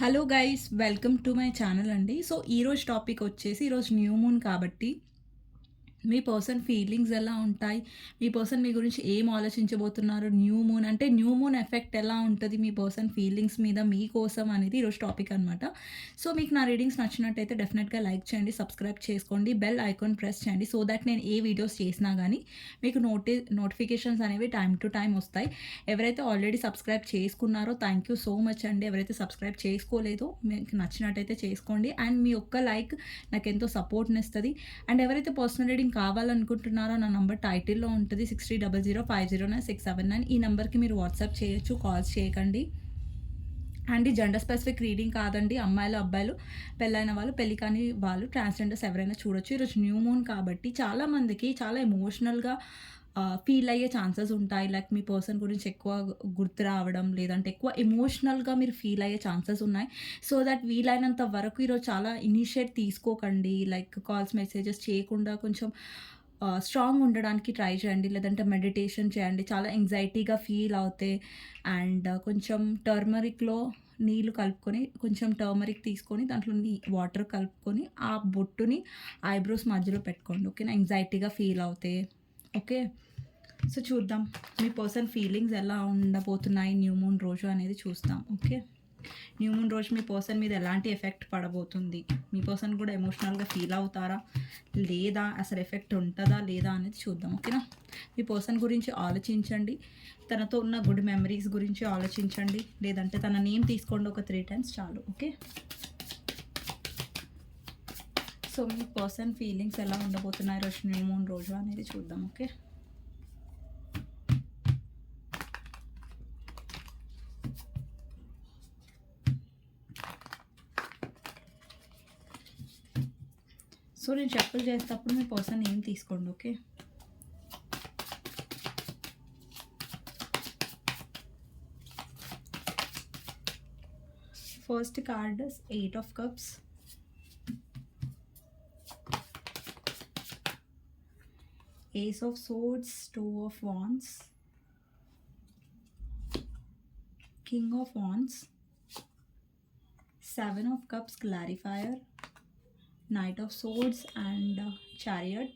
Hello guys, welcome to my channel అండి. So ఈరోజు topic వచ్చేసి ఈరోజు న్యూ మూన్ కాబట్టి మీ పర్సన్ ఫీలింగ్స్ ఎలా ఉంటాయి, మీ పర్సన్ మీ గురించి ఏం ఆలోచించబోతున్నారు, న్యూ మూన్ అంటే న్యూ మూన్ ఎఫెక్ట్ ఎలా ఉంటుంది మీ పర్సన్ ఫీలింగ్స్ మీద మీకోసం అనేది ఈరోజు టాపిక్ అనమాట. సో మీకు నా రీడింగ్స్ నచ్చినట్టయితే డెఫినెట్గా లైక్ చేయండి, సబ్స్క్రైబ్ చేసుకోండి, బెల్ ఐకాన్ ప్రెస్ చేయండి. సో దట్ నేను ఏ వీడియోస్ చేసినా కానీ మీకు నోటిఫికేషన్స్ అనేవి టైం టు టైం వస్తాయి. ఎవరైతే ఆల్రెడీ సబ్స్క్రైబ్ చేసుకున్నారో థ్యాంక్ యూ సో మచ్ అండి. ఎవరైతే సబ్స్క్రైబ్ చేసుకోలేదో మీకు నచ్చినట్టయితే చేసుకోండి. అండ్ మీ ఒక్క లైక్ నాకు ఎంతో సపోర్ట్ని ఇస్తుంది. అండ్ ఎవరైతే పర్సనల్ రీడింగ్ కావాలనుకుంటున్నారో నా నంబర్ టైటిల్లో ఉంటుంది 6300509679. ఈ నెంబర్కి మీరు వాట్సాప్ చేయొచ్చు, కాల్స్ చేయకండి. అండ్ ఈ జెండర్ స్పెసిఫిక్ రీడింగ్ కాదండి. అమ్మాయిలు అబ్బాయిలు, పెళ్ళైన వాళ్ళు పెళ్ళి కాని వాళ్ళు, ట్రాన్స్జెండర్స్ ఎవరైనా చూడొచ్చు. ఈరోజు న్యూ మూన్ కాబట్టి చాలామందికి చాలా ఎమోషనల్గా ఫీల్ అయ్యే ఛాన్సెస్ ఉంటాయి. లైక్ మీ పర్సన్ గురించి ఎక్కువ గుర్తు రావడం, లేదంటే ఎక్కువ ఎమోషనల్గా మీరు ఫీల్ అయ్యే ఛాన్సెస్ ఉన్నాయి. సో దట్ వీలైనంత వరకు ఈరోజు చాలా ఇనిషియేట్ తీసుకోకండి. లైక్ కాల్స్ మెసేజెస్ చేయకుండా కొంచెం స్ట్రాంగ్ ఉండడానికి ట్రై చేయండి. లేదంటే మెడిటేషన్ చేయండి. చాలా ఎంగ్జైటీగా ఫీల్ అవుతే అండ్ కొంచెం టర్మరిక్లో నీళ్ళు కలుపుకొని, కొంచెం టర్మరిక్ తీసుకొని దాంట్లో వాటర్ కలుపుకొని ఆ బొట్టుని ఐబ్రోస్ మధ్యలో పెట్టుకోండి. ఓకేనా? ఎంగ్జైటీగా ఫీల్ అవుతే. ఓకే, సో చూద్దాం మీ పర్సన్ ఫీలింగ్స్ ఎలా ఉండబోతున్నాయి న్యూ మూన్ రోజు అనేది చూస్తాం. ఓకే, న్యూ మూన్ రోజు మీ పర్సన్ మీద ఎలాంటి ఎఫెక్ట్ పడబోతుంది, మీ పర్సన్ కూడా ఎమోషనల్గా ఫీల్ అవుతారా లేదా, అసలు ఎఫెక్ట్ ఉంటుందా లేదా అనేది చూద్దాం. ఓకేనా? మీ పర్సన్ గురించి ఆలోచించండి, తనతో ఉన్న గుడ్ మెమరీస్ గురించి ఆలోచించండి, లేదంటే తన నేమ్ తీసుకోండి ఒక 3 times చాలు. ఓకే, సో మీ పర్సన్ ఫీలింగ్స్ ఎలా ఉండబోతున్నాయి రోజు న్యూ మూన్ రోజు అనేది చూద్దాం. ఓకే, సో నేను షఫుల్ చేసేటప్పుడు మీ పర్సన్ ఏం తీసుకోండి. Okay, first card 8 of Cups, Ace of Swords, 2 of Wands, King of Wands, 7 of Cups clarifier, Knight of Swords and Chariot,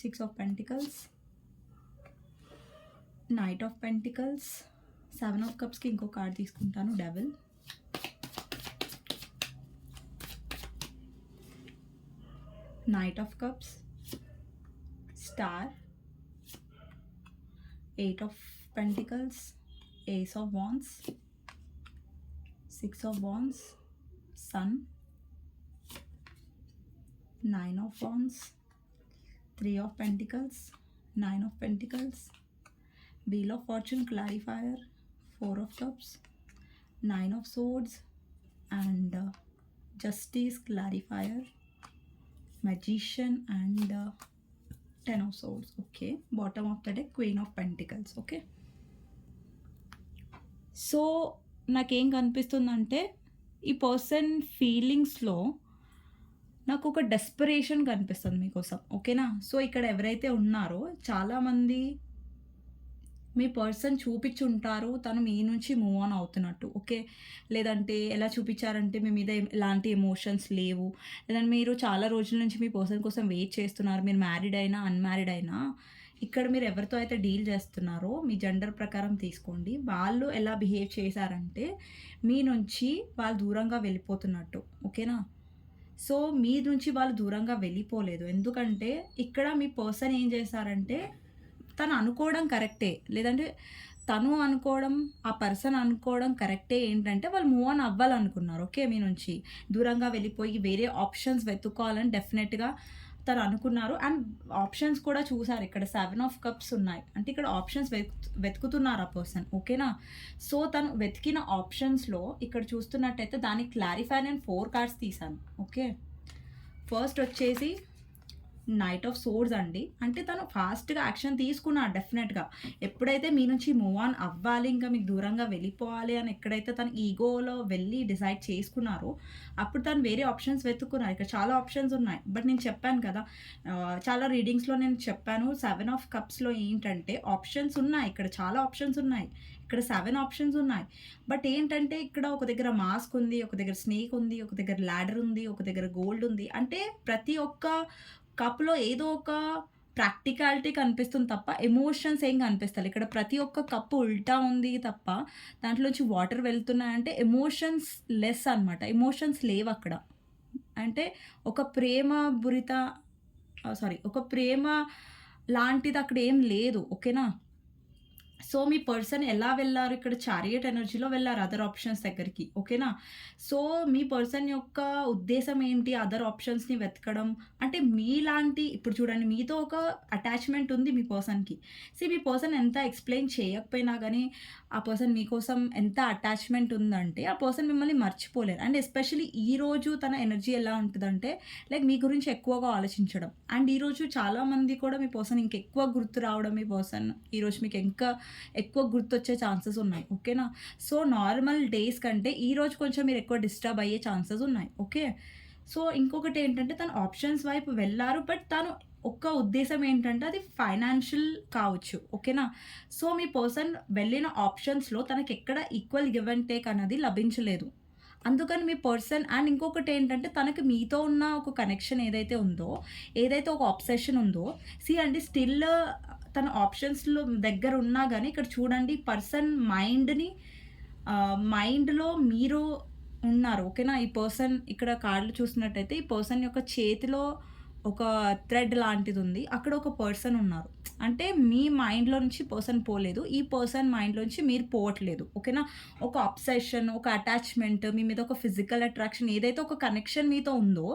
6 of Pentacles, Knight of Pentacles, 7 of Cups కి ఇంకో card తీసుకుంటాను, devil, Knight of Cups, Star, 8 of Pentacles, Ace of Wands, 6 of Wands, Sun, 9 of Wands, 3 of Pentacles, 9 of Pentacles, Wheel of Fortune clarifier, 4 of Cups, 9 of Swords and Justice clarifier, Magician and 10 of Swords. Okay, bottom of the deck Queen of Pentacles. Okay, so నాకేం కనిపిస్తుందంటే ఈ person ఫీలింగ్స్లో నాకు ఒక desperation కనిపిస్తుంది మీకోసం. ఓకేనా? So ఇక్కడ ఎవరైతే ఉన్నారో చాలామంది మీ పర్సన్ చూపించుంటారు తను మీ నుంచి మూవ్ ఆన్ అవుతున్నట్టు. ఓకే, లేదంటే ఎలా చూపించారంటే మీ మీద ఎలాంటి ఎమోషన్స్ లేవు, లేదంటే మీరు చాలా రోజుల నుంచి మీ పర్సన్ కోసం వెయిట్ చేస్తున్నారు. మీరు మ్యారీడ్ అయినా అన్మ్యారీడ్ అయినా ఇక్కడ మీరు ఎవరితో అయితే డీల్ చేస్తున్నారో మీ జెండర్ ప్రకారం తీసుకోండి. వాళ్ళు ఎలా బిహేవ్ చేశారంటే మీ నుంచి వాళ్ళు దూరంగా వెళ్ళిపోతున్నట్టు. ఓకేనా? సో మీ నుంచి వాళ్ళు దూరంగా వెళ్ళిపోలేదు. ఎందుకంటే ఇక్కడ మీ పర్సన్ ఏం చేశారంటే తను అనుకోవడం కరెక్టే, లేదంటే తను అనుకోవడం, ఆ పర్సన్ అనుకోవడం కరెక్టే. ఏంటంటే వాళ్ళు మూవ్ ఆన్ అవ్వాలనుకున్నారు. ఓకే, మీ నుంచి దూరంగా వెళ్ళిపోయి వేరే ఆప్షన్స్ వెతుక్కోవాలని డెఫినెట్గా తను అనుకున్నారు. అండ్ ఆప్షన్స్ కూడా చూసారు. ఇక్కడ 7 of Cups ఉన్నాయి అంటే ఇక్కడ ఆప్షన్స్ వెతుకుతున్నారు ఆ పర్సన్. ఓకేనా? సో తను వెతికిన ఆప్షన్స్లో ఇక్కడ చూస్తున్నట్టయితే దానికి క్లారిఫై నేను 4 cards తీసాను. ఓకే, ఫస్ట్ వచ్చేసి నైట్ ఆఫ్ సోర్స్ అండి. అంటే తను ఫాస్ట్‌గా యాక్షన్ తీసుకున్నాడు డెఫినెట్‌గా. ఎప్పుడైతే మీ నుంచి మూవ్ ఆన్ అవ్వాలి, ఇంకా మీకు దూరంగా వెళ్ళిపోవాలి అని ఎక్కడైతే తను ఈగోలో వెళ్ళి డిసైడ్ చేసుకున్నారో, అప్పుడు తను వేరే ఆప్షన్స్ వెతుక్కున్నారు. ఇక్కడ చాలా ఆప్షన్స్ ఉన్నాయి. బట్ నేను చెప్పాను కదా! చాలా రీడింగ్స్‌లో నేను చెప్పాను. 7 ఆఫ్ కప్స్‌లో ఏంటంటే ఆప్షన్స్ ఉన్నాయి. ఇక్కడ చాలా ఆప్షన్స్ ఉన్నాయి. ఇక్కడ 7 ఆప్షన్స్ ఉన్నాయి. బట్ ఏంటంటే ఇక్కడ ఒక దగ్గర మాస్క్ ఉంది, ఒక దగ్గర స్నేక్ ఉంది, ఒక దగ్గర లాడర్ ఉంది, ఒక దగ్గర గోల్డ్ ఉంది. అంటే ప్రతి ఒక్క కప్‌లో ఏదో ఒక ప్రాక్టికాలిటీ కనిపిస్తుంది తప్ప, ఎమోషన్స్ ఏం కనిపిస్తలే. ఇక్కడ ప్రతి ఒక్క కప్పు ఉల్టా ఉంది తప్ప, దాంట్లోంచి వాటర్ వెళ్తున్నాయంటే ఎమోషన్స్ లెస్ అనమాట. ఎమోషన్స్ లేవక్కడ. అంటే ఒక ప్రేమ భరిత ఒక ప్రేమ లాంటిది అక్కడ ఏం లేదు. ఓకేనా? సో, మీ పర్సన్ ఎలా వెళ్లారు ఇక్కడ చారియట్ ఎనర్జీలో వెళ్లారు అదర్ ఆప్షన్స్ దగ్గరికి. ఓకేనా? సో, మీ పర్సన్ యొక్క ఉద్దేశ్యం ఏంటి అదర్ ఆప్షన్స్‌ని వెతకడం అంటే మీలాంటి ఇప్పుడు చూడండి మీతో ఒక అటాచ్‌మెంట్ ఉంది మీ పర్సన్‌కి. మీ పర్సన్ ఎంత ఎక్స్‌ప్లెయిన్ చేయకపోయినా గానీ, ఆ పర్సన్ మీకోసం ఎంత అటాచ్‌మెంట్ ఉందంటే, ఆ పర్సన్ మిమ్మల్ని మర్చిపోలేరు. అండ్ ఎస్పెషల్లీ ఈరోజు తన ఎనర్జీ ఎలా ఉంటదంటే, లైక్ మీ గురించి ఎక్కువగా ఆలోచించడం. అండ్ ఈరోజు చాలామంది కూడా మీ పర్సన్ ఇంకెక్కువ గుర్తు రావడం మీ పర్సన్ ఈరోజు మీకు ఇంకా ఎక్కువ గుర్తొచ్చే ఛాన్సెస్ ఉన్నాయి. ఓకేనా? సో, నార్మల్ డేస్ కంటే ఈరోజు కొంచెం మీరు ఎక్కువ డిస్టర్బ్ అయ్యే ఛాన్సెస్ ఉన్నాయి. ఓకే. సో, ఇంకొకటేంటంటే తను ఆప్షన్స్ వైపు వెళ్లారు. బట్ తను ఒక్క ఉద్దేశ్యం ఏంటంటే అది ఫైనాన్షియల్ కావచ్చు. ఓకేనా? సో, మీ పర్సన్ వెళ్ళిన ఆప్షన్స్‌లో తనకెక్కడ ఈక్వల్ గివ్ అండ్ టేక్ అనేది లభించలేదు. అందుకని మీ పర్సన్ అండ్ ఇంకొకటేంటంటే తనకి మీతో ఉన్న ఒక కనెక్షన్ ఏదైతే ఉందో, ఏదైతే ఒక అబ్సెషన్ ఉందో అండి స్టిల్ తన ఆప్షన్స్‌లో దగ్గరున్నా గానీ ఇక్కడ చూడండి పర్సన్ మైండ్‌లో మీరు ఉన్నారు. ఓకేనా? ఈ పర్సన్ ఇక్కడ కార్డ్‌లు చూసినట్టయితే ఈ పర్సన్ యొక్క చేతిలో ఒక థ్రెడ్ లాంటిదుంది. అక్కడ ఒక పర్సన్ ఉన్నారు. అంటే మీ మైండ్‌లో నుంచి పర్సన్ పోలేదు. ఈ పర్సన్ మైండ్‌లోంచి మీరు పోవట్లేదు. ఓకేనా? ఒక అబ్సెషన్, ఒక అటాచ్‌మెంట్, మీ మీద ఒక ఫిజికల్ అట్రాక్షన్ ఏదైతే ఒక కనెక్షన్ మీతో ఉందో,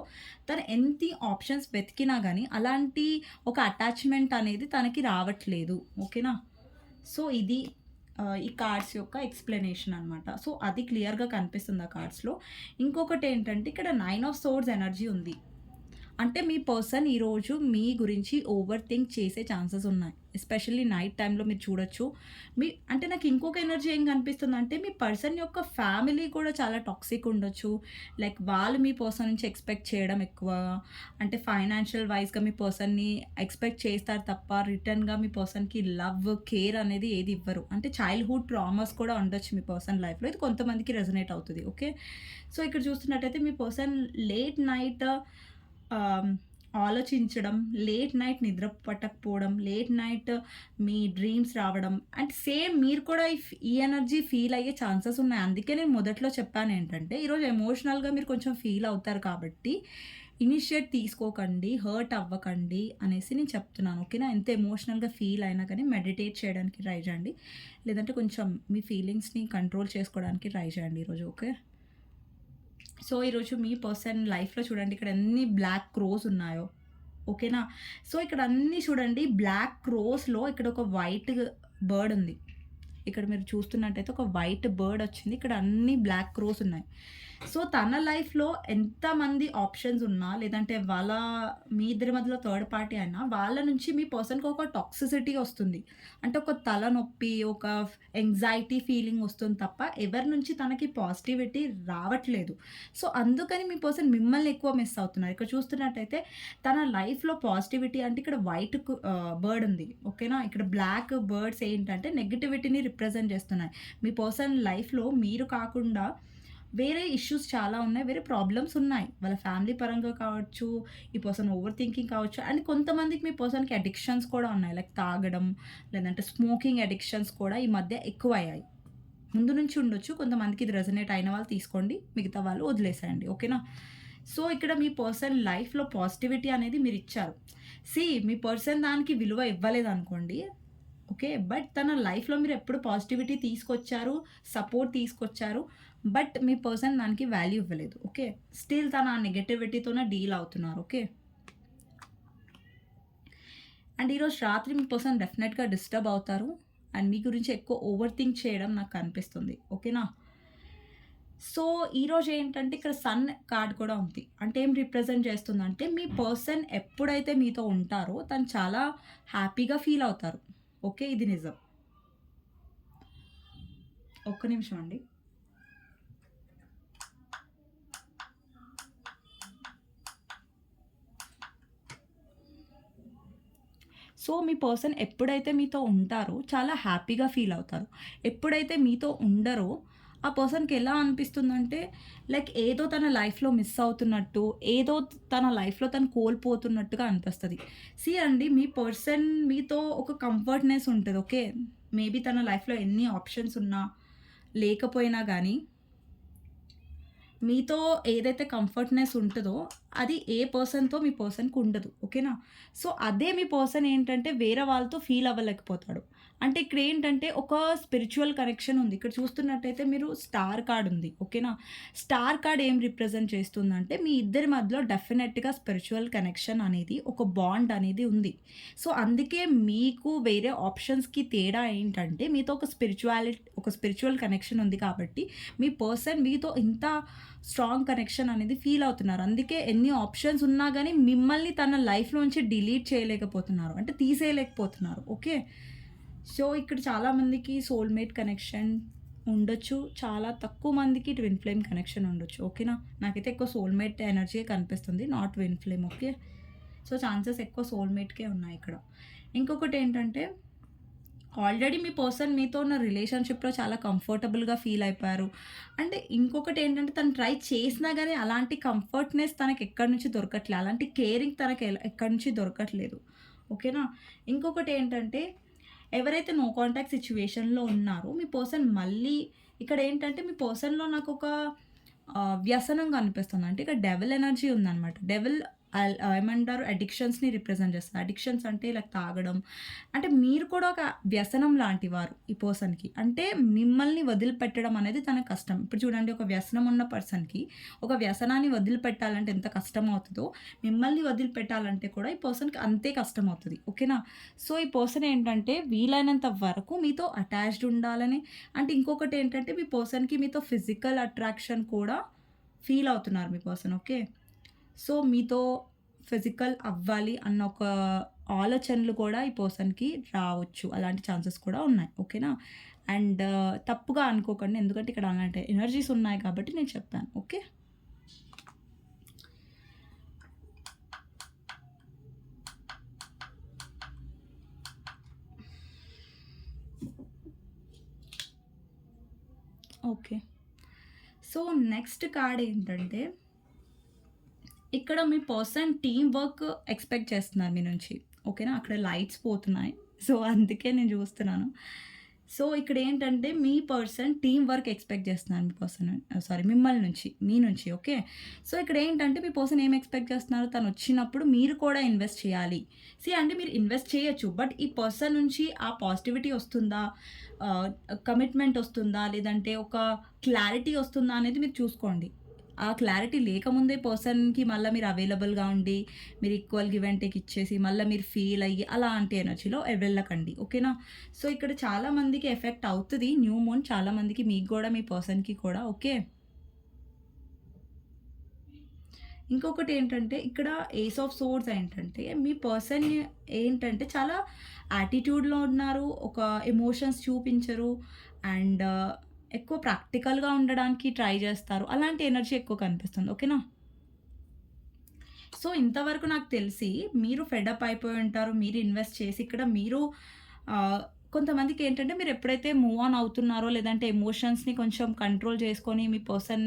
తను ఎన్ని ఆప్షన్స్ వెతికినా గానీ, అలాంటి ఒక అటాచ్‌మెంట్ అనేది తనకి రావట్లేదు. ఓకేనా? సో, ఇది ఈ కార్డ్స్ యొక్క ఎక్స్‌ప్లనేషన్ అనమాట. సో, అది క్లియర్‌గా కనిపిస్తుంది ఆ కార్డ్స్‌లో. ఇంకొకటేంటంటే ఇక్కడ 9 ఆఫ్ సోర్డ్స్ ఎనర్జీ ఉంది. అంటే మీ పర్సన్ ఈరోజు మీ గురించి ఓవర్ థింక్ చేసే ఛాన్సెస్ ఉన్నాయి. ఎస్పెషల్లీ నైట్ టైమ్‌లో మీరు చూడొచ్చు. అంటే నాకు ఇంకొక ఎనర్జీ ఏం కనిపిస్తుందంటే మీ పర్సన్ యొక్క ఫ్యామిలీ కూడా చాలా టాక్సిక్ ఉండొచ్చు. లైక్ వాళ్ళు మీ పర్సన్ నుంచి ఎక్స్‌పెక్ట్ చేయడం ఎక్కువగా. అంటే ఫైనాన్షియల్ వైస్‌గా మీ పర్సన్‌ని ఎక్స్‌పెక్ట్ చేస్తారు తప్ప రిటర్న్‌గా మీ పర్సన్‌కి లవ్, కేర్ అనేది ఏది ఇవ్వరు. అంటే చైల్డ్‌హుడ్ ట్రామాస్ కూడా ఉండొచ్చు మీ పర్సన్ లైఫ్‌లో. ఇది కొంతమందికి రెజొనేట్ అవుతది. ఓకే. సో, ఇక్కడ చూస్తున్నట్టయితే మీ పర్సన్ లేట్ నైట్ ఆహ్, ఆలోచించడం, లేట్ నైట్ నిద్ర పట్టకపోవడం, లేట్ నైట్ మీ డ్రీమ్స్ రావడం అండ్ సేమ్ మీరు కూడా ఈ ఎనర్జీ ఫీల్ అయ్యే ఛాన్సెస్ ఉన్నాయి. అందుకే నేను మొదట్లో చెప్పానేంటంటే, ఈరోజు ఎమోషనల్‌గా మీరు కొంచెం ఫీల్ అవుతారు కాబట్టి, ఇనిషియేట్ తీసుకోకండి, హర్ట్ అవ్వకండి అనేసి నేను చెప్తున్నాను. ఓకేనా? ఎంత ఎమోషనల్‌గా ఫీల్ అయినా కానీ మెడిటేట్ చేయడానికి ట్రై చేయండి. లేదంటే కొంచెం మీ ఫీలింగ్స్‌ని కంట్రోల్ చేసుకోవడానికి ట్రై చేయండి ఈరోజు. ఓకే. సో, ఈరోజు మీ పర్సన్ లైఫ్‌లో చూడండి ఇక్కడ ఎన్ని బ్లాక్ క్రోస్ ఉన్నాయో. ఓకేనా? సో, ఇక్కడ అన్నీ చూడండి బ్లాక్ క్రోస్‌లో ఇక్కడ ఒక వైట్ బర్డ్ ఉంది. ఇక్కడ మీరు చూస్తున్నట్టయితే ఒక వైట్ బర్డ్ వచ్చింది. ఇక్కడ అన్ని బ్లాక్ క్రోస్ ఉన్నాయి. సో, తన లైఫ్‌లో ఎంతమంది ఆప్షన్స్ ఉన్నా, లేదంటే మీ ఇద్దరి మధ్యలో థర్డ్ పార్టీ అయినా, వాళ్ళ నుంచి మీ పర్సన్‌కి ఒక టాక్సిసిటీ వస్తుంది. అంటే ఒక తలనొప్పి, ఒక యాంగ్జైటీ ఫీలింగ్ వస్తుంది తప్ప, ఎవరి నుంచి తనకి పాజిటివిటీ రావట్లేదు. సో, అందుకని మీ పర్సన్ మిమ్మల్ని ఎక్కువ మిస్ అవుతున్నారు. ఇక్కడ చూస్తున్నట్టయితే తన లైఫ్‌లో పాజిటివిటీ అంటే ఇక్కడ బర్డ్ ఉంది. ఓకేనా? ఇక్కడ బ్లాక్ బర్డ్స్ ఏంటంటే నెగటివిటీని రిప్రజెంట్ చేస్తున్నాయి. మీ పర్సన్ లైఫ్‌లో మీరు కాకుండా వేరే ఇష్యూస్ చాలా ఉన్నాయి. వేరే ప్రాబ్లమ్స్ ఉన్నాయి. వాళ్ళ ఫ్యామిలీ పరంగా కావచ్చు, ఈ పర్సన్ ఓవర్ థింకింగ్ కావచ్చు అండ్ కొంతమందికి మీ పర్సన్‌కి అడిక్షన్స్ కూడా ఉన్నాయి. లైక్ తాగడం, లేదంటే స్మోకింగ్ అడిక్షన్స్ కూడా ఈ మధ్య ఎక్కువయ్యాయి. ముందు నుంచి ఉండొచ్చు. కొంతమందికి ఇది రెజొనేట్ అయిన వాళ్ళు తీసుకోండి. మిగతా వాళ్ళు వదిలేసేయండి. ఓకేనా? సో, ఇక్కడ మీ పర్సన్ లైఫ్‌లో పాజిటివిటీ అనేది మీరిచ్చారు. మీ పర్సన్ దానికి విలువ ఇవ్వలేదనుకోండి. ఓకే. బట్ తన లైఫ్‌లో మీరెప్పుడు పాజిటివిటీ తీసుకొచ్చారు, సపోర్ట్ తీసుకొచ్చారు. బట్ మీ పర్సన్ దానికి వాల్యూ ఇవ్వలేదు. ఓకే. స్టిల్ తన ఆ నెగటివిటీతోనే డీల్ అవుతున్నారు. ఓకే. అండ్ ఈరోజు రాత్రి మీ పర్సన్ డెఫినెట్‌గా డిస్టర్బ్ అవుతారు. అండ్ మీ గురించి ఎక్కువ ఓవర్ థింక్ చేయడం నాకు కనిపిస్తుంది. ఓకేనా? సో, ఈరోజు ఏంటంటే ఇక్కడ సన్ కార్డ్ కూడా ఉంది. అంటే ఏం రిప్రజెంట్ చేస్తుందంటే మీ పర్సన్ ఎప్పుడైతే మీతో ఉంటారో తను చాలా హ్యాపీగా ఫీల్ అవుతారు. ఓకే. ఇది నిజం. ఒక్క నిమిషం అండి. సో, మీ పర్సన్ ఎప్పుడైతే మీతో ఉంటారో చాలా హ్యాపీగా ఫీల్ అవుతారు. ఎప్పుడైతే మీతో ఉండరో ఆ పర్సన్‌కి ఎలా అనిపిస్తుందంటే లైక్ ఏదో తన లైఫ్‌లో మిస్ అవుతున్నట్టు, ఏదో తన లైఫ్‌లో తను కోల్పోతున్నట్టుగా అనిపిస్తది. సీ అండి, మీ పర్సన్ మీతో ఒక కంఫర్ట్‌నెస్ ఉంటది. ఓకే. మేబీ తన లైఫ్‌లో ఎన్ని ఆప్షన్స్ ఉన్నా, లేకపోయినా గానీ మీతో ఏదైతే కంఫర్ట్‌నెస్ ఉంటదో, అది ఏ పర్సన్‌తో మీ పర్సన్‌కి ఉండదు. ఓకేనా? సో, అదే మీ పర్సన్ ఏంటంటే వేరే వాళ్ళతో ఫీల్ అవ్వలేకపోతాడు. అంటే ఇక్కడేంటంటే ఒక స్పిరిచ్యువల్ కనెక్షన్ ఉంది. ఇక్కడ చూస్తున్నట్టయితే మీరు స్టార్ కార్డ్ ఉంది. ఓకేనా? స్టార్ కార్డ్ ఏం రిప్రజెంట్ చేస్తుందంటే మీ ఇద్దరి మధ్యలో డెఫినెట్‌గా స్పిరిచ్యువల్ కనెక్షన్ అనేది, ఒక బాండ్ అనేది ఉంది. సో, అందుకే మీకు వేరే ఆప్షన్స్‌కి తేడా ఏంటంటే మీతో ఒక స్పిరిచ్యువల్ కనెక్షన్ ఉంది కాబట్టి మీ పర్సన్ మీతో ఇంత స్ట్రాంగ్ కనెక్షన్ అనేది ఫీల్ అవుతున్నారు. అందుకే ఎన్ని ఆప్షన్స్ ఉన్నా గానీ మిమ్మల్ని తన లైఫ్‌లోంచి డిలీట్ చేయలేకపోతున్నారు. అంటే తీసేయలేకపోతున్నారు. ఓకే. సో, ఇక్కడ చాలామందికి సోల్‌మేట్ కనెక్షన్ ఉండొచ్చు. చాలా తక్కువ మందికి ట్విన్ ఫ్లేమ్ కనెక్షన్ ఉండొచ్చు. ఓకేనా? నాకైతే ఎక్కువ సోల్‌మేట్ ఎనర్జీయే కనిపిస్తుంది. Not twin flame. Okay. So, chances ఎక్కువ సోల్‌మేట్‌కే ఉన్నాయి ఇక్కడ. ఇంకొకటేంటంటే ఆల్రెడీ మీ పర్సన్ మీతో ఉన్న రిలేషన్‌షిప్‌లో చాలా కంఫర్టబుల్‌గా ఫీల్ అయిపోయారు. అంటే ఇంకొకటేంటంటే తను ట్రై చేసినా గాని అలాంటి కంఫర్ట్‌నెస్ తనకెక్కడి నుంచి దొరకట్లే. అలాంటి కేరింగ్ తనకి ఎక్కడి నుంచి దొరకట్లేదు. ఓకేనా? ఇంకొకటేంటంటే ఎవరైతే నో కాంటాక్ట్ సిట్యుయేషన్‌లో ఉన్నారో మీ పర్సన్ మళ్ళీ ఇక్కడేంటంటే మీ పర్సన్‌లో నాకొక వ్యసనం కనిపిస్తుంది. అంటే ఇక్కడ డెవిల్ ఎనర్జీ ఉందనమాట. డెవిల్ ఏమంటారు అడిక్షన్స్‌ని రిప్రజెంట్ చేస్తది. అడిక్షన్స్ అంటే లైక్ తాగడం. అంటే మీరు కూడా ఒక వ్యసనం లాంటి వారు ఈ పర్సన్‌కి. అంటే మిమ్మల్ని వదిలిపెట్టడం అనేది తనకు కష్టం. ఇప్పుడు చూడండి, ఒక వ్యసనం ఉన్న పర్సన్‌కి ఒక వ్యసనాన్ని వదిలిపెట్టాలంటే ఎంత కష్టమవుతదో, మిమ్మల్ని వదిలిపెట్టాలంటే కూడా ఈ పర్సన్‌కి అంతే కష్టమవుతది. ఓకేనా? సో, ఈ పర్సన్ ఏంటంటే వీలైనంత వరకు మీతో అటాచ్డ్ ఉండాలని, అంటే ఇంకొకటేంటంటే మీ పర్సన్‌కి మీతో ఫిజికల్ అట్రాక్షన్ కూడా ఫీల్ అవుతున్నారు మీ పర్సన్. ఓకే. సో, మీతో ఫిజికల్ అవ్వాలి అన్న ఒక ఆలోచనలు కూడా ఈ పర్సన్‌కి రావచ్చు. అలాంటి ఛాన్సెస్ కూడా ఉన్నాయి. ఓకేనా? అండ్ తప్పుగా అనుకోకండి. ఎందుకంటే ఇక్కడ అలాంటి ఎనర్జీస్ ఉన్నాయి కాబట్టి నేను చెప్పాను. Okay. Okay. So, next card ఏంటంటే ఇక్కడ మీ పర్సన్ టీమ్ వర్క్ ఎక్స్‌పెక్ట్ చేస్తున్నారు మీ నుంచి. ఓకేనా? అక్కడ లైట్స్ పోతున్నాయి. సో, అందుకే నేను చూస్తున్నాను. సో, ఇక్కడేంటంటే మీ పర్సన్ టీమ్ వర్క్ ఎక్స్‌పెక్ట్ చేస్తున్నారు మీ పర్సన్, సారీ, మిమ్మల్ని నుంచి, మీ నుంచి. ఓకే. సో, ఇక్కడేంటంటే మీ పర్సన్ ఏం ఎక్స్‌పెక్ట్ చేస్తున్నారు, తనొచ్చినప్పుడు మీరు కూడా ఇన్వెస్ట్ చేయాలి. అంటే మీరు ఇన్వెస్ట్ చేయొచ్చు. బట్ ఈ పర్సన్ నుంచి ఆ పాజిటివిటీ వస్తుందా? ఆహ్, కమిట్మెంట్ వస్తుందా? లేదంటే ఒక క్లారిటీ వస్తుందా అనేది మీరు చూసుకోండి. ఆ క్లారిటీ లేకముందే పర్సన్‌కి మళ్ళా మీరు అవైలబుల్‌గా ఉండి, మీరు ఈక్వల్ గివ్ అండ్ టేక్ ఇచ్చేసి, మళ్ళా మీరు ఫీల్ అయ్యి, అలాంటి ఎనర్జీలో వెళ్ళకండి. ఓకేనా? సో, ఇక్కడ చాలా మందికి ఎఫెక్ట్ అవుతది న్యూ మూన్. చాలా మందికి, మీకు గూడా, మీ పర్సన్‌కి కూడా. ఓకే. ఇంకొకటేంటంటే ఇక్కడ ఏస్ ఆఫ్ సోర్డ్స్ ఏంటంటే, మీ పర్సన్ ఏంటంటే చాలా యాటిట్యూడ్‌లో ఉన్నారు. ఒక ఎమోషన్స్ చూపించరు. అండ్ ఎక్కువ ప్రాక్టికల్‌గా ఉండడానికి ట్రై జేస్తారు. అలాంటి ఎనర్జీ ఎక్కువ కనిపిస్తుంది. ఓకేనా? సో, ఇంతవరకు నాకు తెలిసి మీరు ఫెడ్ అప్ అయిపోయి ఉంటారు. మీరు ఇన్వెస్ట్ చేసి ఇక్కడ మీరు ఆహ్, కొంతమందికేంటంటే మీరు ఎప్పుడైతే మూవ్ ఆన్ అవుతున్నారో, లేదంటే ఎమోషన్స్‌ని కొంచెం కంట్రోల్ చేసుకొని మీ పర్సన్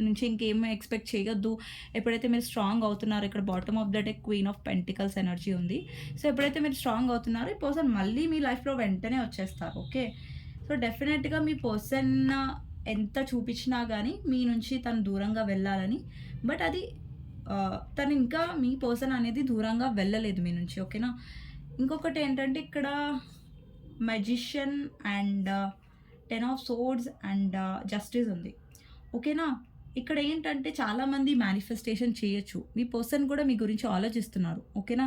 నుంచి ఇంకేమి ఎక్స్‌పెక్ట్ చేయొద్దు. ఎప్పుడైతే మీరు స్ట్రాంగ్ అవుతున్నారో, ఇక్కడ bottom of the deck queen of pentacles energy ఉంది. సో, ఎప్పుడైతే మీరు స్ట్రాంగ్ అవుతున్నారో ఈ పర్సన్ మళ్ళీ మీ లైఫ్‌లో వెంటనే వచ్చేస్తారు. ఓకే. సో, డెఫినెట్‌గా మీ పర్సన్ ఎంత చూపించినా గానీ మీ నుంచి తను దూరంగా వెళ్ళాలని, బట్ అది తను ఇంకా మీ పర్సన్ అనేది దూరంగా వెళ్ళలేదు మీ నుంచి. ఓకేనా? ఇంకొకటేంటంటే ఇక్కడ magician and 10 of swords and justice ఉంది. ఓకేనా? ఇక్కడ ఏంటంటే చాలామంది మేనిఫెస్టేషన్ చేయొచ్చు. మీ పర్సన్ కూడా మీ గురించి ఆలోచిస్తున్నారు. ఓకేనా?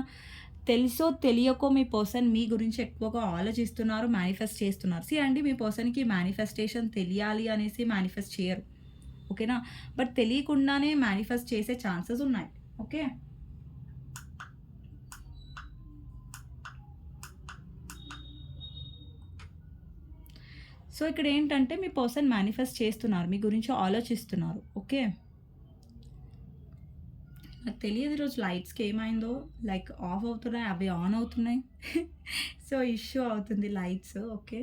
తెలుసో తెలియకో మీ పర్సన్ మీ గురించి ఎక్కువగా ఆలోచిస్తున్నారు, మేనిఫెస్ట్ చేస్తున్నారు. అండి, మీ పర్సన్‌కి మేనిఫెస్టేషన్ తెలియాలి అనేసి మేనిఫెస్ట్ చేయరు. ఓకేనా? బట్ తెలియకుండానే మేనిఫెస్ట్ చేసే ఛాన్సెస్ ఉన్నాయి. ఓకే. సో ఇక్కడ ఏంటంటే మీ పర్సన్ మేనిఫెస్ట్ చేస్తున్నారు, మీ గురించి ఆలోచిస్తున్నారు. ఓకే. నాకు తెలియదు ఈరోజు లైట్స్‌కి ఏమైందో, లైక్ ఆఫ్ అవుతున్నాయి, అవి ఆన్ అవుతున్నాయి. సో ఇష్యూ అవుతుంది lights. Okay.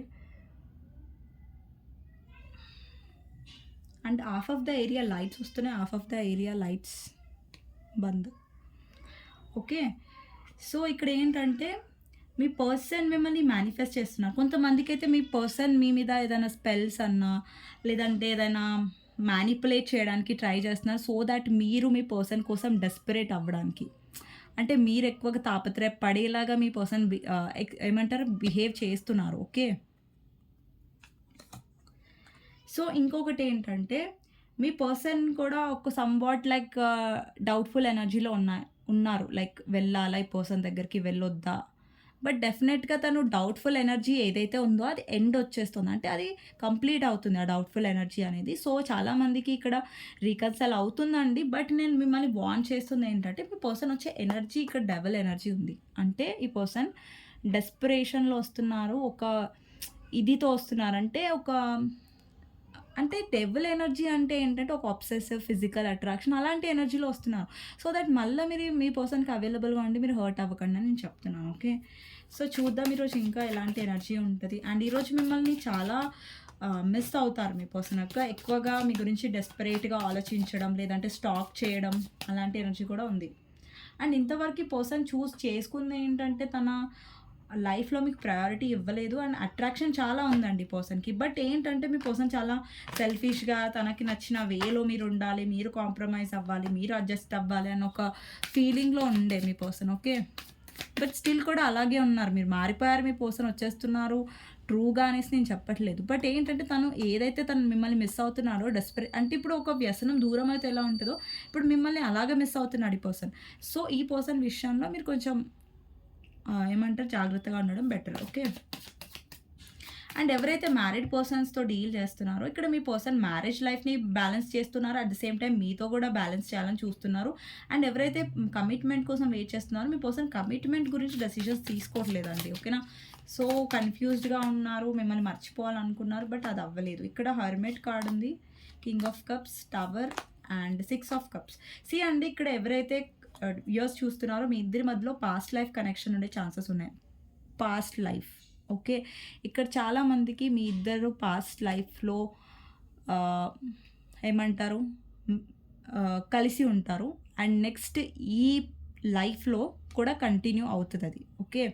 And half of the area lights వస్తున్నాయి, half of the area lights బంద్. ఓకే. సో ఇక్కడ ఏంటంటే మీ పర్సన్ మిమ్మల్ని మేనిఫెస్ట్ చేస్తున్నారు. కొంతమందికైతే మీ పర్సన్ మీ మీద ఏదైనా స్పెల్స్ అన్నా, లేదంటే ఏదైనా మ్యానిపులేట్ చేయడానికి ట్రై చేస్తున్నారు. సో దట్ మీరు మీ పర్సన్ కోసం డెస్పరేట్ అవ్వడానికి. అంటే మీరు ఎక్కువగా తాపత్రయపడేలాగా మీ పర్సన్ ఏమంటారు బిహేవ్ చేస్తున్నారు. ఓకే. సో ఇంకొకటేంటంటే, మీ పర్సన్ కూడా ఒక సమ్‌వాట్ లైక్ డౌట్‌ఫుల్ ఎనర్జీలో ఉన్నారు. లైక్ వెళ్ళాలా ఈ పర్సన్ దగ్గరికి, వెళ్ళొద్దా? బట్ డెఫినెట్‌గా తను డౌట్‌ఫుల్ ఎనర్జీ ఏదైతే ఉందో అది ఎండ్ వచ్చేస్తుంది. అంటే అది కంప్లీట్ అవుతుంది ఆ డౌట్‌ఫుల్ ఎనర్జీ అనేది. సో చాలామందికి ఇక్కడ రీకన్సైల్ అవుతుందండి. బట్ నేను మిమ్మల్ని వార్న్ చేస్తుందేంటంటే, మీ పర్సన్ వచ్చే ఎనర్జీ ఇక్కడ డబుల్ ఎనర్జీ ఉంది. అంటే ఈ పర్సన్ డెస్పరేషన్‌లో వస్తున్నారు. ఒక ఇదితో వస్తున్నారంటే అంటే డెవిల్ ఎనర్జీ అంటే ఏంటంటే ఒక అబ్సెసివ్ ఫిజికల్ అట్రాక్షన్ అలాంటి ఎనర్జీలో వస్తున్నారు. సో దట్ మళ్ళీ మీరు మీ పర్సన్‌కి అవైలబుల్‌గా ఉండి మీరు హర్ట్ అవ్వకండి అని నేను చెప్తున్నాను. ఓకే. సో చూద్దాం ఈరోజు ఇంకా ఎలాంటి ఎనర్జీ ఉంటది. అండ్ ఈరోజు మిమ్మల్ని చాలా మిస్ అవుతారు మీ పర్సన్. ఎక్కువగా మీ గురించి డెస్పరేట్‌గా ఆలోచించడం, లేదంటే స్టాక్ చేయడం అలాంటి ఎనర్జీ కూడా ఉంది. అండ్ ఇంతవరకు ఈ పర్సన్ చూస్ చేసుకుంది ఏంటంటే తన లైఫ్‌లో మీకు ప్రయారిటీ ఇవ్వలేదు. అండ్ అట్రాక్షన్ చాలా ఉందండి పర్సన్‌కి. బట్ ఏంటంటే మీ పర్సన్ చాలా సెల్ఫిష్‌గా తనకి నచ్చిన వేలో మీరుండాలి, మీరు కాంప్రమైజ్ అవ్వాలి, మీరు అడ్జస్ట్ అవ్వాలి అన్న ఒక ఫీలింగ్‌లో ఉండే మీ పర్సన్. ఓకే. బట్ స్టిల్ కూడా అలాగే ఉన్నారు. మీరు మారిపోయారు, మీ పర్సన్ వచ్చేస్తున్నారు ట్రూగా అనేసి నేను చెప్పట్లేదు. బట్ ఏంటంటే తను మిమ్మల్ని మిస్ అవుతున్నాడో అంటే ఇప్పుడు ఒక వ్యసనం దూరం అయితే ఎలా ఉంటదో, ఇప్పుడు మిమ్మల్ని అలాగే మిస్ అవుతున్నాడు ఈ పర్సన్. సో ఈ పర్సన్ విషయంలో మీరు కొంచెం ఏమంటారు జాగ్రత్తగా ఉండడం బెటర్. ఓకే. అండ్ ఎవరైతే మ్యారీడ్ పర్సన్స్‌తో డీల్ చేస్తున్నారో, ఇక్కడ మీ పర్సన్ మ్యారేజ్ లైఫ్‌ని బ్యాలెన్స్ చేస్తున్నారు. అట్ ద సేమ్ టైమ్ మీతో కూడా బ్యాలెన్స్ చేయాలని చూస్తున్నారు. అండ్ ఎవరైతే కమిట్మెంట్ కోసం వెయిట్ చేస్తున్నారో, మీ పర్సన్ కమిట్మెంట్ గురించి డెసిషన్స్ తీసుకోవట్లేదండి. ఓకేనా. సో కన్‌ఫ్యూజ్డ్‌గా ఉన్నారు. మిమ్మల్ని మర్చిపోవాలనుకున్నారు. బట్ అది అవ్వలేదు. ఇక్కడ హెర్మిట్ కార్డ్ ఉంది, king of cups, tower and 6 of cups. అండి ఇక్కడ ఎవరైతే వ్యూయర్స్ చూస్తున్నారో మీ ఇద్దరి మధ్యలో పాస్ట్ లైఫ్ కనెక్షన్ ఉండే ఛాన్సెస్ ఉన్నాయి. Past life. ఓకే. ఇక్కడ చాలామందికి మీ ఇద్దరు పాస్ట్ లైఫ్‌లో ఆహ్, ఏమంటారు కలిసి ఉంటారు. అండ్ నెక్స్ట్ ఈ లైఫ్‌లో కూడా కంటిన్యూ అవుతదది. ఓకే.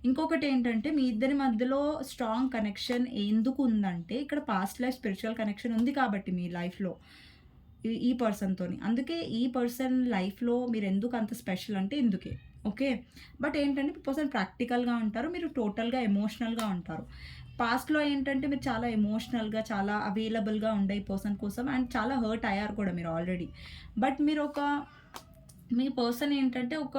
ఇంకొకటేంటంటే మీ ఇద్దరి మధ్యలో స్ట్రాంగ్ కనెక్షన్ ఎందుకు ఉందంటే, ఇక్కడ పాస్ట్ లైఫ్ స్పిరిచువల్ కనెక్షన్ ఉంది కాబట్టి మీ లైఫ్‌లో ఈ పర్సన్‌తోని. అందుకే ఈ పర్సన్ లైఫ్‌లో మీరెందుకు అంత స్పెషల్ అంటే ఇందుకే. ఓకే. బట్ ఏంటంటే ఈ పర్సన్ ప్రాక్టికల్‌గా ఉంటారు. మీరు టోటల్‌గా ఎమోషనల్‌గా ఉంటారు. పాస్ట్‌లో ఏంటంటే మీరు చాలా ఎమోషనల్‌గా, చాలా అవైలబుల్‌గా ఉండే ఈ పర్సన్ కోసం అండ్ చాలా హర్ట్ అయ్యారు కూడా మీరు ఆల్రెడీ. బట్ మీ పర్సన్ ఏంటంటే ఒక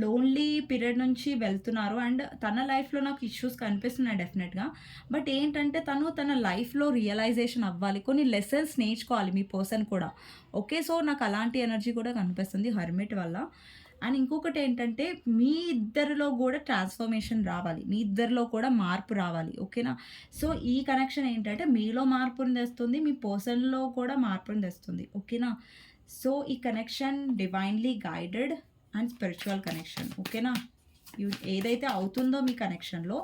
లోన్లీ పీరియడ్ నుంచి వెళ్తున్నారు. అండ్ తన లైఫ్‌లో నాకు ఇష్యూస్ కనిపిస్తున్నాయి డెఫినెట్‌గా. బట్ ఏంటంటే తన లైఫ్‌లో రియలైజేషన్ అవ్వాలి. కొన్ని లెసన్స్ నేర్చుకోవాలి మీ పర్సన్ కూడా. ఓకే. సో నాకు అలాంటి ఎనర్జీ కూడా కనిపిస్తుంది హెర్మిట్ వల్ల. అండ్ ఇంకొకటేంటంటే మీ ఇద్దరిలో గూడా ట్రాన్స్‌ఫర్మేషన్ రావాలి. మీ ఇద్దరిలో కూడా మార్పు రావాలి. ఓకేనా. సో ఈ కనెక్షన్ ఏంటంటే మీలో మార్పుని తెస్తుంది. మీ పర్సన్‌లో కూడా మార్పుని తెస్తుంది. ఓకేనా. సో ఈ connection divinely guided and spiritual connection. ఓకేనా. ఏదైతే అవుతుందో మీ కనెక్షన్‌లో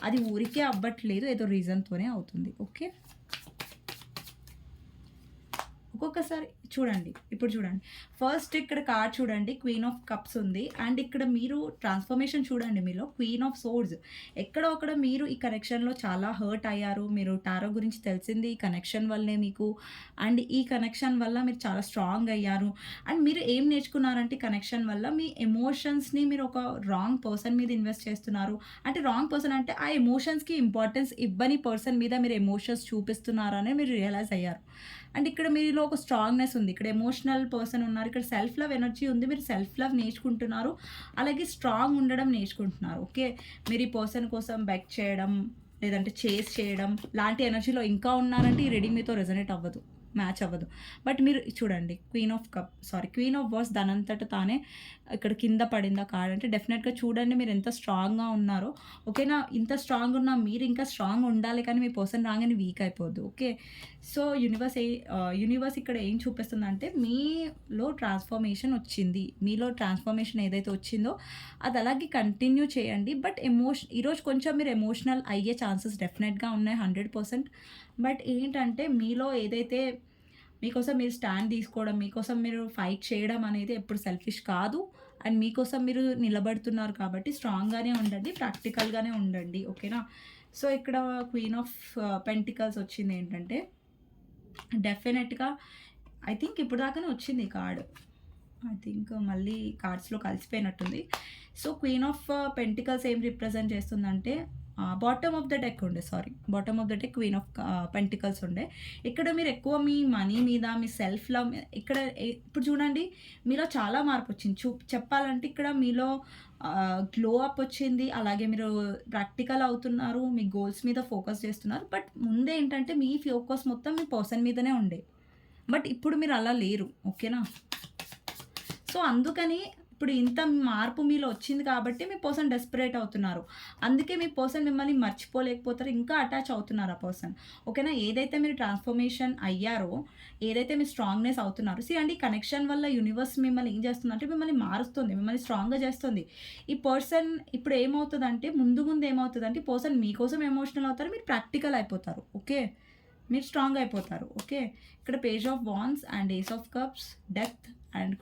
అది ఊరికే అవ్వట్లేదు. ఏదో రీజన్‌తోనే అవుతుంది. ఓకే. ఒక్కొక్కసారి చూడండి. ఇప్పుడు చూడండి. ఫస్ట్ ఇక్కడ కార్డ్ చూడండి. క్వీన్ ఆఫ్ కప్స్ ఉంది. అండ్ ఇక్కడ మీరు ట్రాన్స్‌ఫర్మేషన్ చూడండి మీలో. Queen of swords. ఎక్కడో అక్కడ మీరు ఈ కనెక్షన్‌లో చాలా హర్ట్ అయ్యారు. మీరు టారో గురించి తెలిసింది ఈ కనెక్షన్ వల్లే మీకు. అండ్ ఈ కనెక్షన్ వల్ల మీరు చాలా స్ట్రాంగ్ అయ్యారు. అండ్ మీరు ఏం నేర్చుకున్నారంటే కనెక్షన్ వల్ల మీ ఎమోషన్స్‌ని మీరు ఒక రాంగ్ పర్సన్ మీద ఇన్వెస్ట్ చేస్తున్నారు. అంటే రాంగ్ పర్సన్ అంటే ఆ ఎమోషన్స్‌కి ఇంపార్టెన్స్ ఇవ్వని పర్సన్ మీద మీరు ఎమోషన్స్ చూపిస్తున్నారని మీరు రియలైజ్ అయ్యారు. అండ్ ఇక్కడ మీలో ఒక స్ట్రాంగ్‌నెస్ ఉంది. ఇక్కడ ఎమోషనల్ పర్సన్ ఉన్నారు. ఇక్కడ సెల్ఫ్ లవ్ ఎనర్జీ ఉంది. మీరు సెల్ఫ్ లవ్ నేర్చుకుంటున్నారు. అలాగే స్ట్రాంగ్ ఉండడం నేర్చుకుంటున్నారు. ఓకే. మీరు ఈ పర్సన్ కోసం బెగ్ చేయడం, లేదంటే చేస్ చేయడం లాంటి ఎనర్జీలో ఇంకా ఉన్నారంటే ఈ రీడింగ్ మీతో రెజొనేట్ అవ్వదు. మ్యాచ్ అవ్వదు. బట్ మీరు చూడండి క్వీన్ ఆఫ్ వార్స్ దానంతట తానే ఇక్కడ కింద పడిందా కార్డ్ అంటే డెఫినెట్‌గా చూడండి మీరు ఎంత స్ట్రాంగ్‌గా ఉన్నారో. ఓకేనా? ఇంత స్ట్రాంగ్ ఉన్న మీరు ఇంకా స్ట్రాంగ్ ఉండాలి కానీ మీ పర్సన్ రాగానే వీక్ అయిపోద్దు. ఓకే. సో యూనివర్స్ ఇక్కడ ఏం చూపిస్తుందంటే మీలో ట్రాన్స్‌ఫర్మేషన్ వచ్చింది. మీలో ట్రాన్స్‌ఫర్మేషన్ ఏదైతే వచ్చిందో అది అలాగే కంటిన్యూ చేయండి. బట్ ఈరోజు కొంచెం మీరు ఎమోషనల్ అయ్యే ఛాన్సెస్ డెఫినెట్‌గా ఉన్నాయి 100%. బట్ ఏంటంటే మీలో ఏదైతే మీకోసం మీరు స్టాండ్ తీసుకోవడం, మీకోసం మీరు ఫైట్ చేయడం అనేది ఎప్పుడు సెల్ఫిష్ కాదు. అండ్ మీకోసం మీరు నిలబడుతున్నారు కాబట్టి స్ట్రాంగ్‌గానే ఉండండి. ప్రాక్టికల్‌గానే ఉండండి. ఓకేనా? సో, ఇక్కడ క్వీన్ ఆఫ్ పెంటికల్స్ వచ్చిందేంటంటే డెఫినెట్‌గా ఐ థింక్ ఇప్పటిదాకానే వచ్చింది ఈ కార్డ్. ఐ థింక్ మళ్ళీ కార్డ్స్‌లో కలిసిపోయినట్టుంది. సో, క్వీన్ ఆఫ్ పెంటికల్స్ ఏం రిప్రజెంట్ చేస్తుందంటే బాటమ్ ఆఫ్ ద డెక్ ఉండే bottom of the deck queen of pentacles ఉండే. ఇక్కడ మీరు ఎక్కువ మీ మనీ మీద, మీ సెల్ఫ్ లవ్ ఇక్కడ ఇప్పుడు చూడండి మీలో చాలా మార్పొచ్చింది. చెప్పాలంటే ఇక్కడ మీలో గ్లో అప్ వచ్చింది. అలాగే మీరు ప్రాక్టికల్ అవుతున్నారు. మీ గోల్స్ మీద ఫోకస్ చేస్తున్నారు. బట్ ముందేంటంటే మీ ఫోకస్ మొత్తం మీ పర్సన్ మీదనే ఉండే. బట్ ఇప్పుడు మీరు అలా లేరు. ఓకేనా? సో, అందుకని ఇప్పుడు ఇంత మార్పు మీలో వచ్చింది కాబట్టి మీ పర్సన్ డెస్పరేట్ అవుతున్నారు. అందుకే మీ పర్సన్ మిమ్మల్ని మర్చిపోలేకపోతారు. ఇంకా అటాచ్ అవుతున్నారు ఆ పర్సన్. ఓకేనా? ఏదైతే మీరు ట్రాన్స్‌ఫర్మేషన్ అయ్యారో, ఏదైతే మీరు స్ట్రాంగ్‌నెస్ అవుతున్నారు. అండి ఈ కనెక్షన్ వల్ల యూనివర్స్ మిమ్మల్ని ఏం చేస్తుందంటే మిమ్మల్ని మారుస్తుంది. మిమ్మల్ని స్ట్రాంగ్‌గా చేస్తుంది. ఈ పర్సన్ ఇప్పుడు ఏమవుతదంటే ముందు ఏమవుతదంటే ఈ పర్సన్ మీకోసం ఎమోషనల్ అవుతారు. మీరు ప్రాక్టికల్ అయిపోతారు. ఓకే. మీరు స్ట్రాంగ్ అయిపోతారు. ఓకే. ఇక్కడ page of wands and ace of cups, death and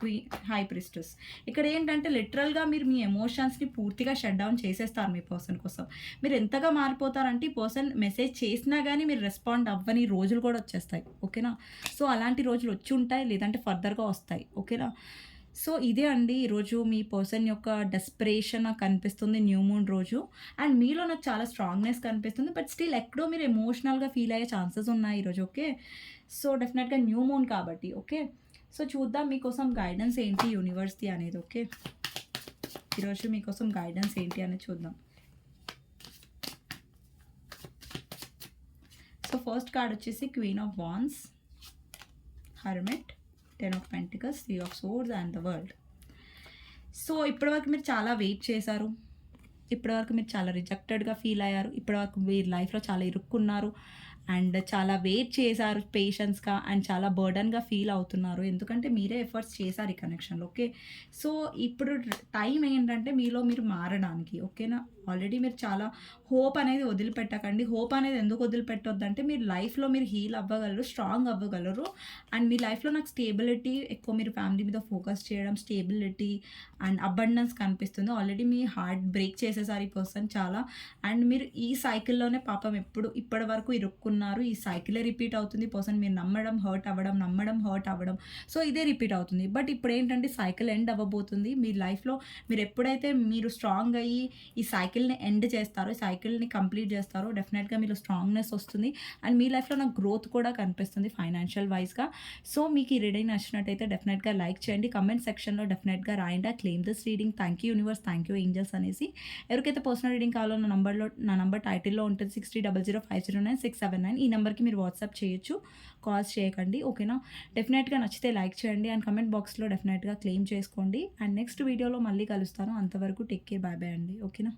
high priestess. ఇక్కడ ఏంటంటే లిటరల్‌గా మీరు మీ ఎమోషన్స్‌ని పూర్తిగా షట్ డౌన్ చేసేస్తారు మీ పర్సన్ కోసం. మీరు ఎంతగా మారిపోతారంటే ఈ పర్సన్ మెసేజ్ చేసినా గానీ మీరు రెస్పాండ్ అవ్వని రోజులు కూడా వచ్చేస్తాయి. ఓకేనా? సో, అలాంటి రోజులు వచ్చి ఉంటాయి. లేదంటే ఫర్దర్‌గా వస్తాయి. ఓకేనా? సో, ఇదే అండి ఈరోజు మీ పర్సన్ యొక్క డెస్పరేషన్ నాకు కనిపిస్తుంది న్యూ మూన్ రోజు. అండ్ మీలో నాకు చాలా స్ట్రాంగ్‌నెస్ కనిపిస్తుంది. బట్ స్టిల్ ఎక్కడో మీరు ఎమోషనల్‌గా ఫీల్ అయ్యే ఛాన్సెస్ ఉన్నాయి ఈరోజు. ఓకే. సో, డెఫినెట్‌గా న్యూ మూన్ కాబట్టి. ఓకే. సో, చూద్దాం మీకోసం గైడెన్స్ ఏంటి యూనివర్స్‌ది అనేది. ఓకే. ఈరోజు మీకోసం గైడెన్స్ ఏంటి అనేది చూద్దాం. సో, ఫస్ట్ కార్డ్ వచ్చేసి queen of wands, hermit, 10 of pentacles, 3 of swords and the world. So, ఇప్పటివరకు మీరు చాలా వెయిట్ చేశారు. ఇప్పటివరకు మీరు చాలా రిజెక్టెడ్‌గా ఫీల్ అయ్యారు. ఇప్పటివరకు మీరు లైఫ్‌లో చాలా ఇరుక్కున్నారు. అండ్ చాలా వెయిట్ చేశారు పేషెన్స్‌గా అండ్ చాలా బర్డెన్‌గా ఫీల్ అవుతున్నారు. ఎందుకంటే మీరే ఎఫర్ట్స్ చేశారు ఈ కనెక్షన్‌లో. ఓకే. సో, ఇప్పుడు టైం ఏంటంటే మీలో మీరు మారడానికి. ఓకేనా? ఆల్రెడీ మీరు చాలా హోప్ అనేది వదిలిపెట్టకండి. హోప్ అనేది ఎందుకు వదిలిపెట్టొద్దంటే మీరు లైఫ్‌లో మీరు హీల్ అవ్వగలరు, స్ట్రాంగ్ అవ్వగలరు. అండ్ మీ లైఫ్‌లో నాకు స్టేబిలిటీ ఎక్కువ మీరు ఫ్యామిలీ మీద ఫోకస్ చేయడం, స్టేబిలిటీ అండ్ అబండెన్స్ కనిపిస్తుంది. ఆల్రెడీ మీ హార్ట్ బ్రేక్ చేసేసారు ఈ పర్సన్ చాలా. అండ్ మీరు ఈ సైకిల్‌లోనే పాపం ఇప్పటి వరకు ఇరుక్కున్నారు. ఈ సైకిలే రిపీట్ అవుతుంది. పర్సన్ మీరు నమ్మడం, హర్ట్ అవ్వడం, నమ్మడం, హర్ట్ అవ్వడం. సో, ఇదే రిపీట్ అవుతుంది. బట్ ఇప్పుడేంటంటే సైకిల్ ఎండ్ అవ్వబోతుంది. మీ లైఫ్‌లో మీరు ఎప్పుడైతే మీరు స్ట్రాంగ్ అయ్యి ఈ సైకిల్‌ని ఎండ్ చేస్తారో, ఈ సైకిల్‌ని కంప్లీట్ చేస్తారో డెఫినెట్‌గా మీలో స్ట్రాంగ్‌నెస్ వస్తుంది. అండ్ మీ లైఫ్‌లో నాకు గ్రోత్ కూడా కనిపిస్తుంది ఫైనాన్షియల్ వైస్‌గా. సో, మీకు ఈ రీడింగ్ నచ్చినట్టయితే డెఫినెట్‌గా లైక్ చేయండి. కామెంట్ సెక్షన్‌లో డెఫినెట్‌గా రాయండి. Claim this reading. Thank you universe, thank you angels అనేసి. ఎవరికైతే పర్సనల్ రీడింగ్ కావాలో నా నంబర్ టైటిల్‌లో ఉంటుంది. 6000509679. ఈ నెంబర్‌కి మీరు వాట్సాప్ చేయొచ్చు. కాల్స్ చేయకండి. ఓకేనా? డెఫినెట్‌గా నచ్చితే లైక్ చేయండి అండ్ కామెంట్ బాక్స్‌లో డెఫినెట్‌గా క్లెయిమ్ చేసుకోండి. అండ్ నెక్స్ట్ వీడియోలో మళ్ళీ కలుస్తాను. అంతవరకు టేక్ కేర్. బాయ్ బాయ్ అండి. ఓకేనా?